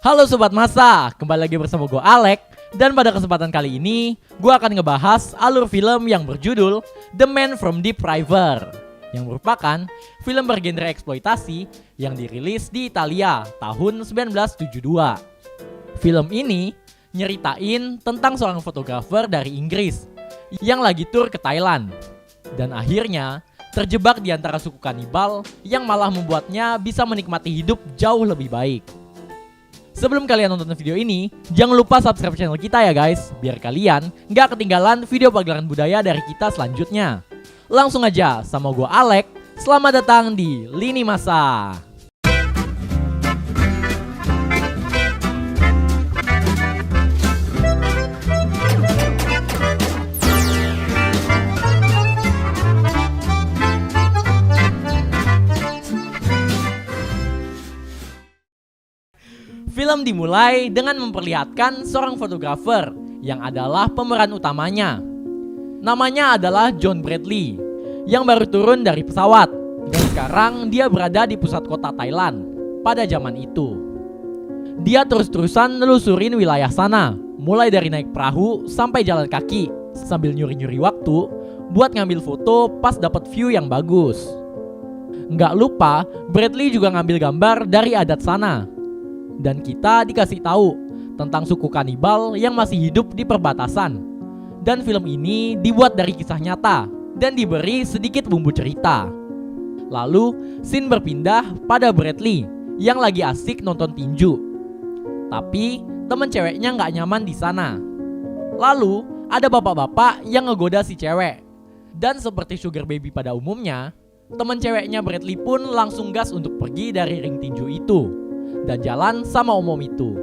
Halo Sobat Masa, kembali lagi bersama gue Alek. Dan pada kesempatan kali ini, gue akan ngebahas alur film yang berjudul The Man from Deep River, yang merupakan film bergenre eksploitasi yang dirilis di Italia tahun 1972. Film ini nyeritain tentang seorang fotografer dari Inggris yang lagi tur ke Thailand dan akhirnya terjebak di antara suku kanibal yang malah membuatnya bisa menikmati hidup jauh lebih baik. Sebelum kalian nonton video ini, jangan lupa subscribe channel kita ya guys, biar kalian gak ketinggalan video pagelaran budaya dari kita selanjutnya. Langsung aja sama gue Alek, selamat datang di Lini Masa. Film dimulai dengan memperlihatkan seorang fotografer yang adalah pemeran utamanya. Namanya adalah John Bradley yang baru turun dari pesawat dan sekarang dia berada di pusat kota Thailand pada zaman itu. Dia terus-terusan nelusurin wilayah sana, mulai dari naik perahu sampai jalan kaki sambil nyuri-nyuri waktu buat ngambil foto pas dapat view yang bagus. Nggak lupa, Bradley juga ngambil gambar dari adat sana. Dan kita dikasih tahu tentang suku kanibal yang masih hidup di perbatasan. Dan film ini dibuat dari kisah nyata dan diberi sedikit bumbu cerita. Lalu scene berpindah pada Bradley yang lagi asik nonton tinju. Tapi temen ceweknya nggak nyaman di sana. Lalu ada bapak-bapak yang ngegoda si cewek. Dan seperti sugar baby pada umumnya, temen ceweknya Bradley pun langsung gas untuk pergi dari ring tinju itu dan jalan sama om itu.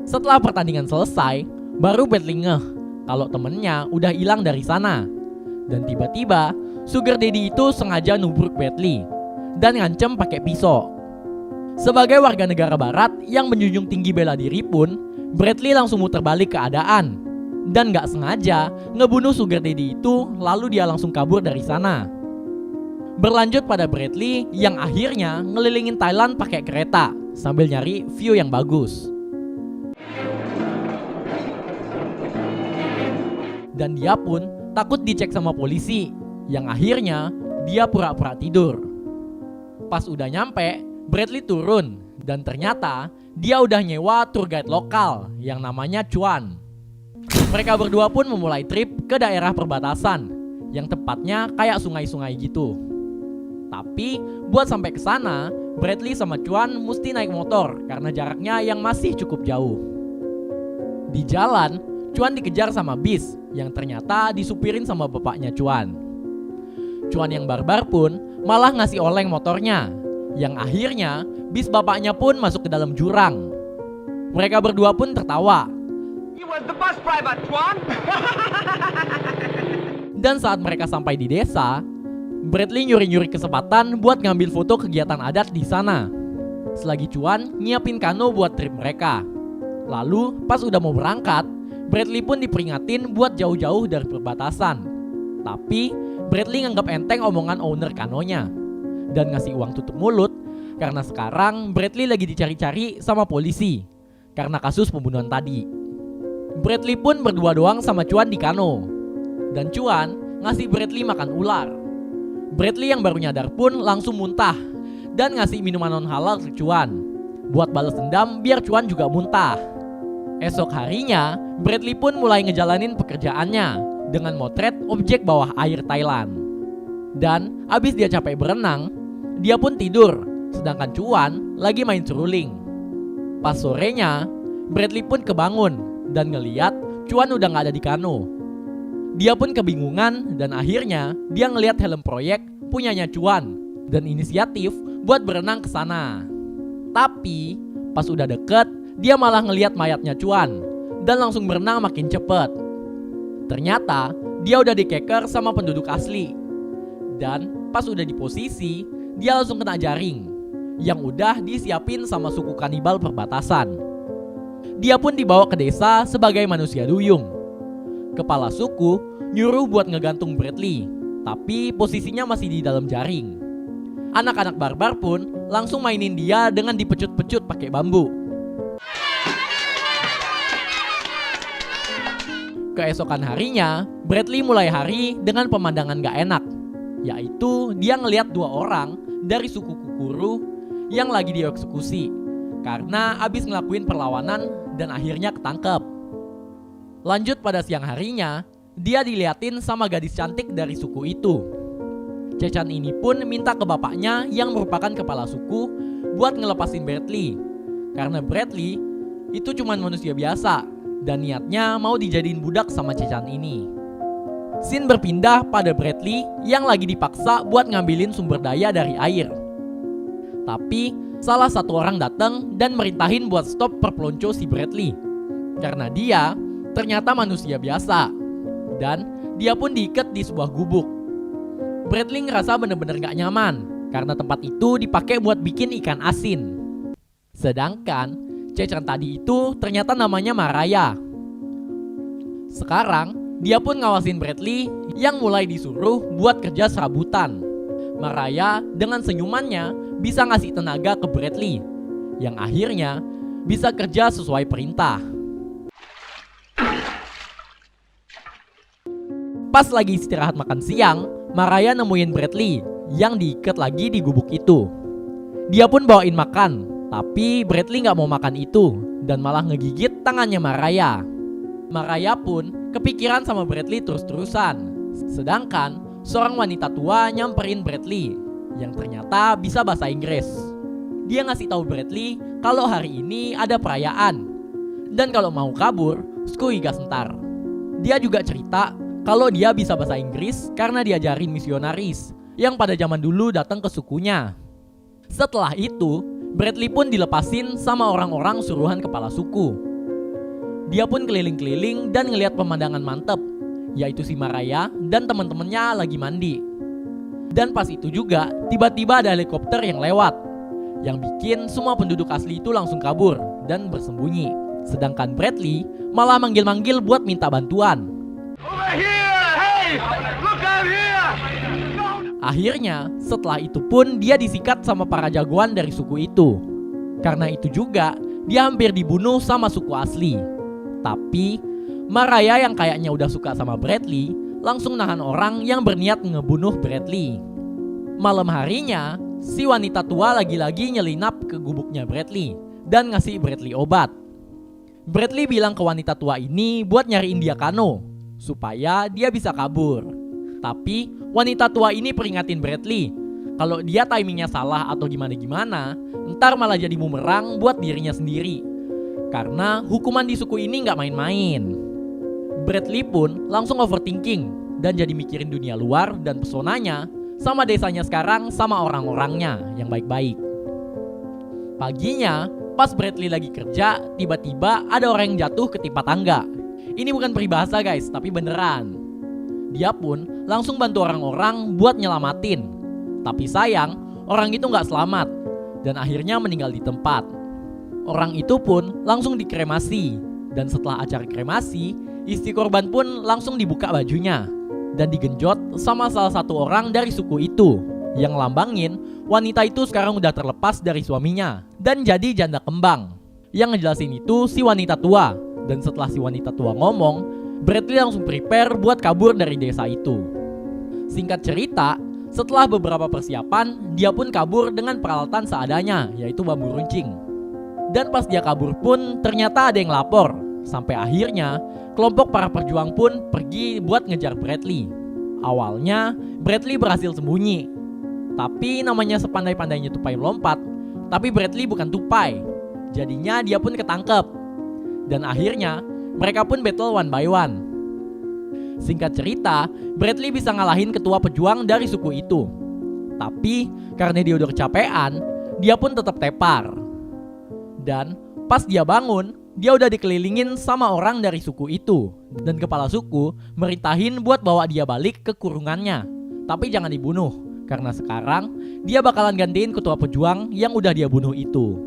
Setelah pertandingan selesai, baru Bradley ngeh kalau temennya udah hilang dari sana. Dan tiba-tiba sugar daddy itu sengaja nubruk Bradley dan ngancem pakai pisau. Sebagai warga negara barat yang menjunjung tinggi bela diri pun, Bradley langsung muter balik keadaan dan gak sengaja ngebunuh sugar daddy itu, lalu dia langsung kabur dari sana. Berlanjut pada Bradley yang akhirnya ngelilingin Thailand pakai kereta sambil nyari view yang bagus. Dan dia pun takut dicek sama polisi, yang akhirnya dia pura-pura tidur. Pas udah nyampe, Bradley turun dan ternyata dia udah nyewa tour guide lokal yang namanya Chuan. Mereka berdua pun memulai trip ke daerah perbatasan yang tepatnya kayak sungai-sungai gitu. Tapi buat sampai ke sana, Bradley sama Chuan mesti naik motor karena jaraknya yang masih cukup jauh. Di jalan, Chuan dikejar sama bis yang ternyata disupirin sama bapaknya Chuan. Chuan yang barbar pun malah ngasih oleng motornya, yang akhirnya bis bapaknya pun masuk ke dalam jurang. Mereka berdua pun tertawa. You was the bus driver, Chuan. Dan saat mereka sampai di desa, Bradley nyuri-nyuri kesempatan buat ngambil foto kegiatan adat di sana. Selagi Chuan nyiapin kano buat trip mereka. Lalu pas udah mau berangkat, Bradley pun diperingatin buat jauh-jauh dari perbatasan. Tapi Bradley nganggap enteng omongan owner kanonya dan ngasih uang tutup mulut karena sekarang Bradley lagi dicari-cari sama polisi karena kasus pembunuhan tadi. Bradley pun berdua doang sama Chuan di kano. Dan Chuan ngasih Bradley makan ular. Bradley yang baru nyadar pun langsung muntah dan ngasih minuman non halal ke Chuan buat balas dendam biar Chuan juga muntah. Esok harinya, Bradley pun mulai ngejalanin pekerjaannya dengan motret objek bawah air Thailand. Dan abis dia capek berenang, dia pun tidur, sedangkan Chuan lagi main seruling. Pas sorenya, Bradley pun kebangun dan ngeliat Chuan udah gak ada di kano. Dia pun kebingungan dan akhirnya dia ngeliat helm proyek punyanya Chuan dan inisiatif buat berenang ke sana. Tapi pas udah deket, dia malah ngeliat mayatnya Chuan dan langsung berenang makin cepet. Ternyata dia udah dikeker sama penduduk asli. Dan pas udah di posisi, dia langsung kena jaring yang udah disiapin sama suku kanibal perbatasan. Dia pun dibawa ke desa sebagai manusia duyung. Kepala suku nyuruh buat ngegantung Bradley, tapi posisinya masih di dalam jaring. Anak-anak barbar pun langsung mainin dia dengan dipecut-pecut pakai bambu. Keesokan harinya, Bradley mulai hari dengan pemandangan gak enak, yaitu dia ngelihat 2 orang dari suku Kukuru yang lagi dieksekusi karena abis ngelakuin perlawanan dan akhirnya ketangkep. Lanjut pada siang harinya, dia diliatin sama gadis cantik dari suku itu. Chechan ini pun minta ke bapaknya yang merupakan kepala suku buat ngelepasin Bradley, karena Bradley itu cuman manusia biasa dan niatnya mau dijadiin budak sama Chechan ini. Scene berpindah pada Bradley yang lagi dipaksa buat ngambilin sumber daya dari air. Tapi salah satu orang datang dan merintahin buat stop perpelonco si Bradley, karena dia ternyata manusia biasa dan dia pun diikat di sebuah gubuk. Bradley ngerasa bener-bener gak nyaman karena tempat itu dipakai buat bikin ikan asin. Sedangkan Chechan tadi itu ternyata namanya Maraya. Sekarang dia pun ngawasin Bradley yang mulai disuruh buat kerja serabutan. Maraya dengan senyumannya bisa ngasih tenaga ke Bradley, yang akhirnya bisa kerja sesuai perintah. Pas lagi istirahat makan siang, Maraya nemuin Bradley yang diikat lagi di gubuk itu. Dia pun bawain makan, tapi Bradley gak mau makan itu dan malah ngegigit tangannya Maraya. Maraya pun kepikiran sama Bradley terus-terusan. Sedangkan seorang wanita tua nyamperin Bradley yang ternyata bisa bahasa Inggris. Dia ngasih tahu Bradley kalau hari ini ada perayaan dan kalau mau kabur, skuiga sentar. Dia juga cerita kalau dia bisa bahasa Inggris karena diajarin misionaris yang pada zaman dulu datang ke sukunya. Setelah itu, Bradley pun dilepasin sama orang-orang suruhan kepala suku. Dia pun keliling-keliling dan ngeliat pemandangan mantep, yaitu si Maraya dan teman-temannya lagi mandi. Dan pas itu juga tiba-tiba ada helikopter yang lewat, yang bikin semua penduduk asli itu langsung kabur dan bersembunyi. Sedangkan Bradley malah manggil-manggil buat minta bantuan. Over here! Hey! Look out here! Akhirnya setelah itu pun dia disikat sama para jagoan dari suku itu. Karena itu juga dia hampir dibunuh sama suku asli. Tapi Maraya yang kayaknya udah suka sama Bradley langsung nahan orang yang berniat ngebunuh Bradley. Malam harinya, si wanita tua lagi-lagi nyelinap ke gubuknya Bradley dan ngasih Bradley obat. Bradley bilang ke wanita tua ini buat nyariin dia kano supaya dia bisa kabur. Tapi wanita tua ini peringatin Bradley kalau dia timingnya salah atau gimana-gimana, ntar malah jadi bumerang buat dirinya sendiri. Karena hukuman di suku ini gak main-main. Bradley pun langsung overthinking dan jadi mikirin dunia luar dan pesonanya sama desanya sekarang sama orang-orangnya yang baik-baik. Paginya, pas Bradley lagi kerja, tiba-tiba ada orang yang jatuh ketimpa tangga. Ini bukan peribahasa guys, tapi beneran. Dia pun langsung bantu orang-orang buat nyelamatin. Tapi sayang, orang itu gak selamat dan akhirnya meninggal di tempat. Orang itu pun langsung dikremasi. Dan setelah acara kremasi, istri korban pun langsung dibuka bajunya dan digenjot sama salah satu orang dari suku itu, yang lambangin wanita itu sekarang udah terlepas dari suaminya dan jadi janda kembang. Yang ngejelasin itu si wanita tua. Dan setelah si wanita tua ngomong, Bradley langsung prepare buat kabur dari desa itu. Singkat cerita, setelah beberapa persiapan, dia pun kabur dengan peralatan seadanya, yaitu bambu runcing. Dan pas dia kabur pun ternyata ada yang lapor. Sampai akhirnya kelompok para perjuang pun pergi buat ngejar Bradley. Awalnya Bradley berhasil sembunyi. Tapi namanya sepandai-pandainya tupai melompat, tapi Bradley bukan tupai. Jadinya dia pun ketangkep. Dan akhirnya mereka pun battle one by one. Singkat cerita, Bradley bisa ngalahin ketua pejuang dari suku itu. Tapi karena dia udah kecapean, dia pun tetap tepar. Dan pas dia bangun, dia udah dikelilingin sama orang dari suku itu. Dan kepala suku merintahin buat bawa dia balik ke kurungannya. Tapi jangan dibunuh, karena sekarang dia bakalan gantiin ketua pejuang yang udah dia bunuh itu.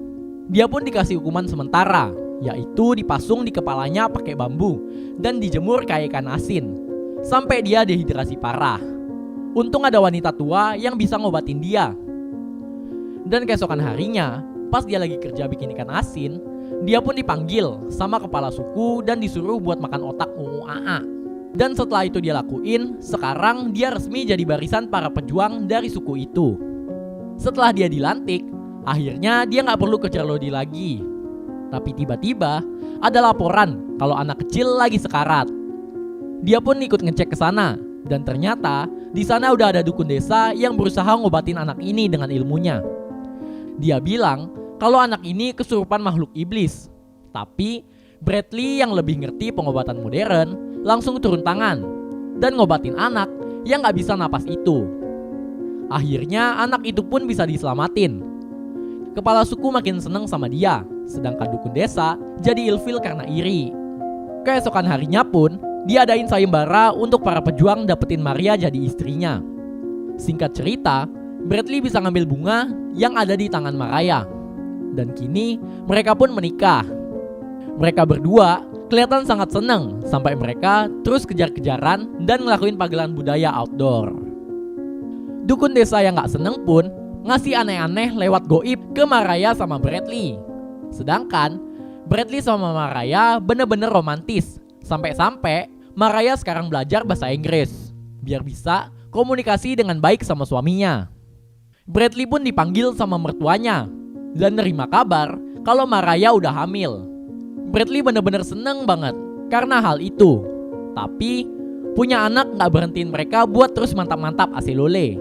Dia pun dikasih hukuman sementara, yaitu dipasung di kepalanya pakai bambu dan dijemur kayak ikan asin sampai dia dehidrasi parah. Untung ada wanita tua yang bisa ngobatin dia. Dan keesokan harinya, pas dia lagi kerja bikin ikan asin, dia pun dipanggil sama kepala suku dan disuruh buat makan otak UUAA. Dan setelah itu dia lakuin, sekarang dia resmi jadi barisan para pejuang dari suku itu. Setelah dia dilantik, akhirnya dia nggak perlu kerja lodi lagi. Tapi tiba-tiba ada laporan kalau anak kecil lagi sekarat. Dia pun ikut ngecek ke sana, dan ternyata di sana udah ada dukun desa yang berusaha ngobatin anak ini dengan ilmunya. Dia bilang kalau anak ini kesurupan makhluk iblis. Tapi Bradley yang lebih ngerti pengobatan modern langsung turun tangan dan ngobatin anak yang gak bisa napas itu. Akhirnya anak itu pun bisa diselamatin. Kepala suku makin seneng sama dia, sedangkan dukun desa jadi ilfil karena iri. Keesokan harinya pun diadain sayembara untuk para pejuang dapetin Maria jadi istrinya. Singkat cerita, Bradley bisa ngambil bunga yang ada di tangan Maria. Dan kini mereka pun menikah. Mereka berdua kelihatan sangat senang sampai mereka terus kejar-kejaran dan ngelakuin pagelaran budaya outdoor. Dukun desa yang gak seneng pun ngasih aneh-aneh lewat goib ke Maria sama Bradley. Sedangkan Bradley sama Maria bener-bener romantis. Sampai-sampai Maria sekarang belajar bahasa Inggris biar bisa komunikasi dengan baik sama suaminya. Bradley pun dipanggil sama mertuanya dan nerima kabar kalau Maria udah hamil. Bradley bener-bener seneng banget karena hal itu. Tapi punya anak gak berhentiin mereka buat terus mantap-mantap asilole.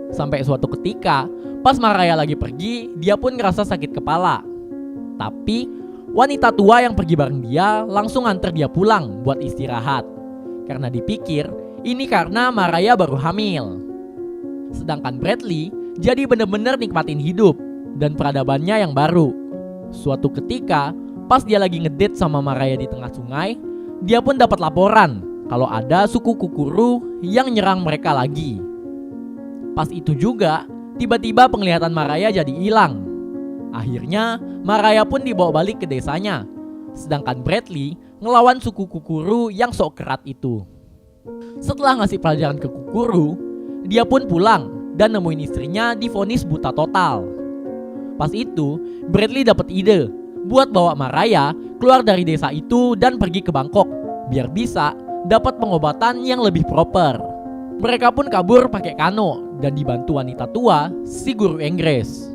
Sampai suatu ketika pas Maria lagi pergi, dia pun ngerasa sakit kepala. Tapi wanita tua yang pergi bareng dia langsung antar dia pulang buat istirahat. Karena dipikir ini karena Maria baru hamil. Sedangkan Bradley jadi bener-bener nikmatin hidup dan peradabannya yang baru. Suatu ketika pas dia lagi ngedate sama Maria di tengah sungai, dia pun dapat laporan kalau ada suku Kukuru yang nyerang mereka lagi. Pas itu juga tiba-tiba penglihatan Maria jadi hilang. Akhirnya Maria pun dibawa balik ke desanya. Sedangkan Bradley ngelawan suku Kukuru yang sok kerat itu. Setelah ngasih pelajaran ke Kukuru, dia pun pulang dan nemuin istrinya divonis buta total. Pas itu Bradley dapat ide buat bawa Maria keluar dari desa itu dan pergi ke Bangkok biar bisa dapat pengobatan yang lebih proper. Mereka pun kabur pakai kano dan dibantu wanita tua si guru Inggris.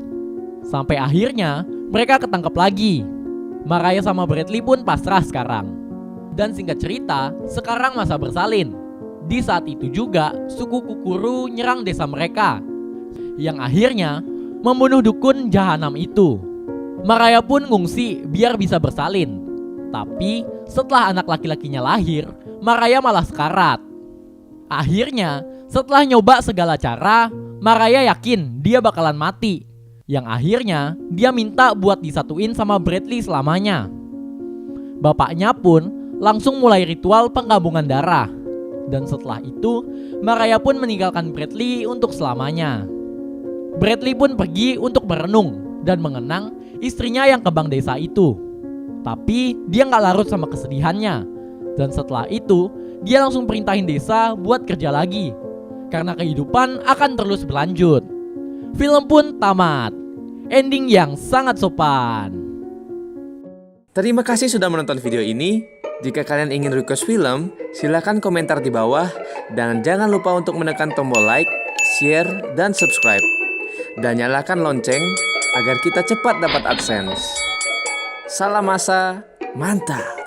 Sampai akhirnya mereka ketangkep lagi. Maria sama Bradley pun pasrah sekarang. Dan singkat cerita, sekarang masa bersalin. Di saat itu juga suku Kukuru nyerang desa mereka, yang akhirnya membunuh dukun jahanam itu. Maria pun ngungsi biar bisa bersalin. Tapi setelah anak laki-lakinya lahir, Maria malah sekarat. Akhirnya setelah nyoba segala cara, Maria yakin dia bakalan mati. Yang akhirnya dia minta buat disatuin sama Bradley selamanya. Bapaknya pun langsung mulai ritual penggabungan darah. Dan setelah itu Maria pun meninggalkan Bradley untuk selamanya. Bradley pun pergi untuk merenung dan mengenang istrinya yang kebang desa itu. Tapi dia gak larut sama kesedihannya. Dan setelah itu dia langsung perintahin desa buat kerja lagi, karena kehidupan akan terus berlanjut. Film pun tamat. Ending yang sangat sopan. Terima kasih sudah menonton video ini. Jika kalian ingin request film, silakan komentar di bawah. Dan jangan lupa untuk menekan tombol like, share, dan subscribe. Dan nyalakan lonceng agar kita cepat dapat AdSense. Salam masa, mantap!